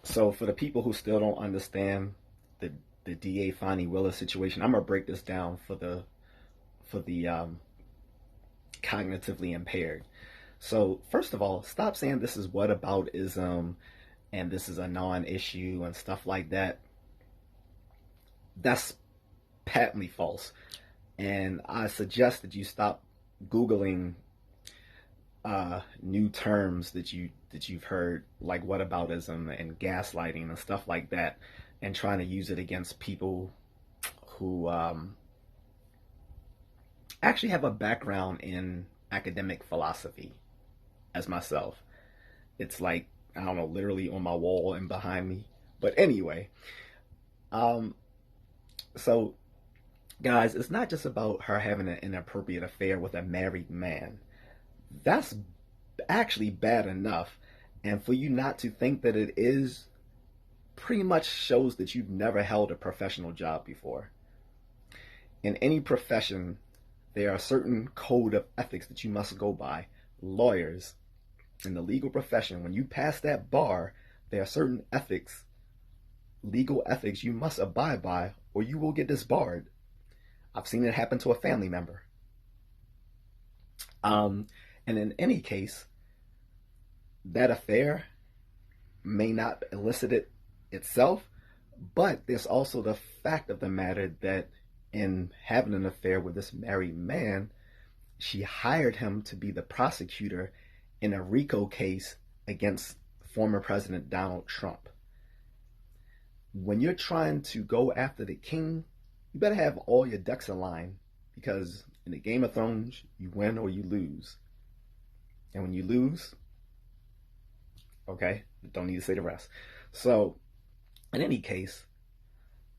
So for the people who still don't understand the the DA Fani Willis situation, I'm gonna break this down for the cognitively impaired. So first of all, stop saying this is whataboutism and this is a non-issue and stuff like that. That's patently false. And I suggest that you stop Googling new terms that you've heard, like whataboutism and gaslighting and stuff like that, and trying to use it against people who actually have a background in academic philosophy, as myself. It's like, I don't know, literally on my wall and behind me. But anyway, um, so guys, it's not just about her having an inappropriate affair with a married man. That's actually bad enough. And for you not to think that it is pretty much shows that you've never held a professional job before. In any profession, there are certain code of ethics that you must go by. Lawyers, in the legal profession, when you pass that bar, there are certain ethics, legal ethics you must abide by, or you will get disbarred. I've seen it happen to a family member. Um, and in any case, that affair may not elicit it itself, but there's also the fact of the matter that in having an affair with this married man, she hired him to be the prosecutor in a RICO case against former President Donald Trump. When you're trying to go after the king, you better have all your ducks in line, because in the Game of Thrones, you win or you lose. And when you lose, okay, don't need to say the rest. So, in any case,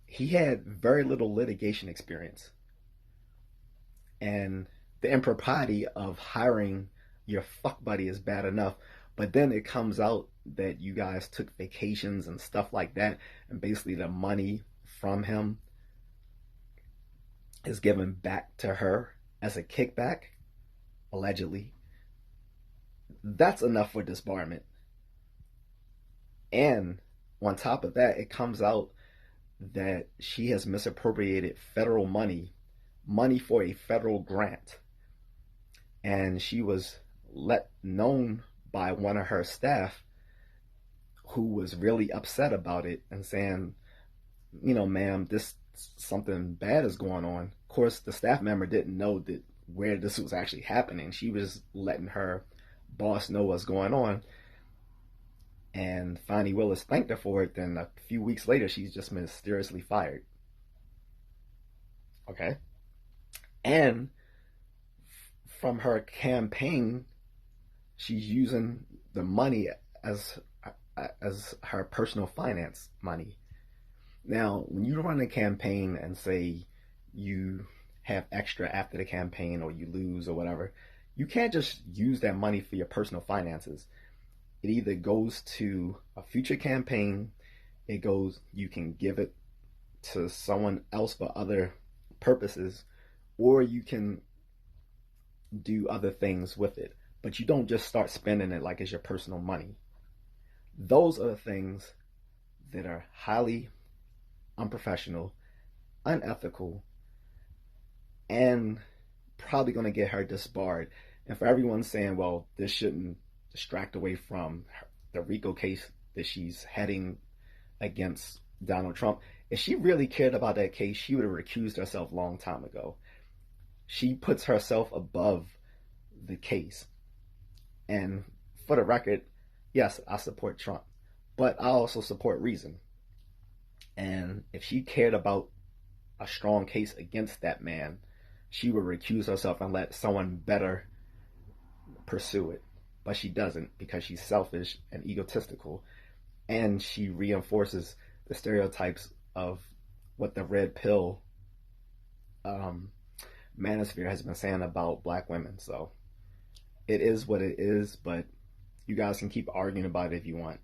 he had very little litigation experience. And the impropriety of hiring your fuck buddy is bad enough. But then it comes out that you guys took vacations and stuff like that, and basically the money from him is given back to her as a kickback, allegedly. That's enough for disbarment. And on top of that, it comes out that she has misappropriated federal money for a federal grant. And she was let known by one of her staff who was really upset about it and saying, you know, ma'am, this something bad is going on. Of course, the staff member didn't know that where this was actually happening. She was letting her boss know what's going on. And Fani Willis thanked her for it. Then a few weeks later, she's just mysteriously fired. Okay. And from her campaign, she's using the money as as her personal finance money. Now, when you run a campaign and say you have extra after the campaign or you lose or whatever, you can't just use that money for your personal finances. It either goes to a future campaign, it goes, you can give it to someone else for other purposes, or you can do other things with it. But you don't just start spending it like it's your personal money. Those are the things that are highly unprofessional, unethical, and probably going to get her disbarred. And for everyone saying, well, this shouldn't distract away from the RICO case that she's heading against Donald Trump. If she really cared about that case, she would have recused herself a long time ago. She puts herself above the case. And for the record, yes, I support Trump, but I also support reason. And if she cared about a strong case against that man, she would recuse herself and let someone better pursue it. But she doesn't, because she's selfish and egotistical, and she reinforces the stereotypes of what the red pill um, manosphere has been saying about black women. So it is what it is, but you guys can keep arguing about it if you want.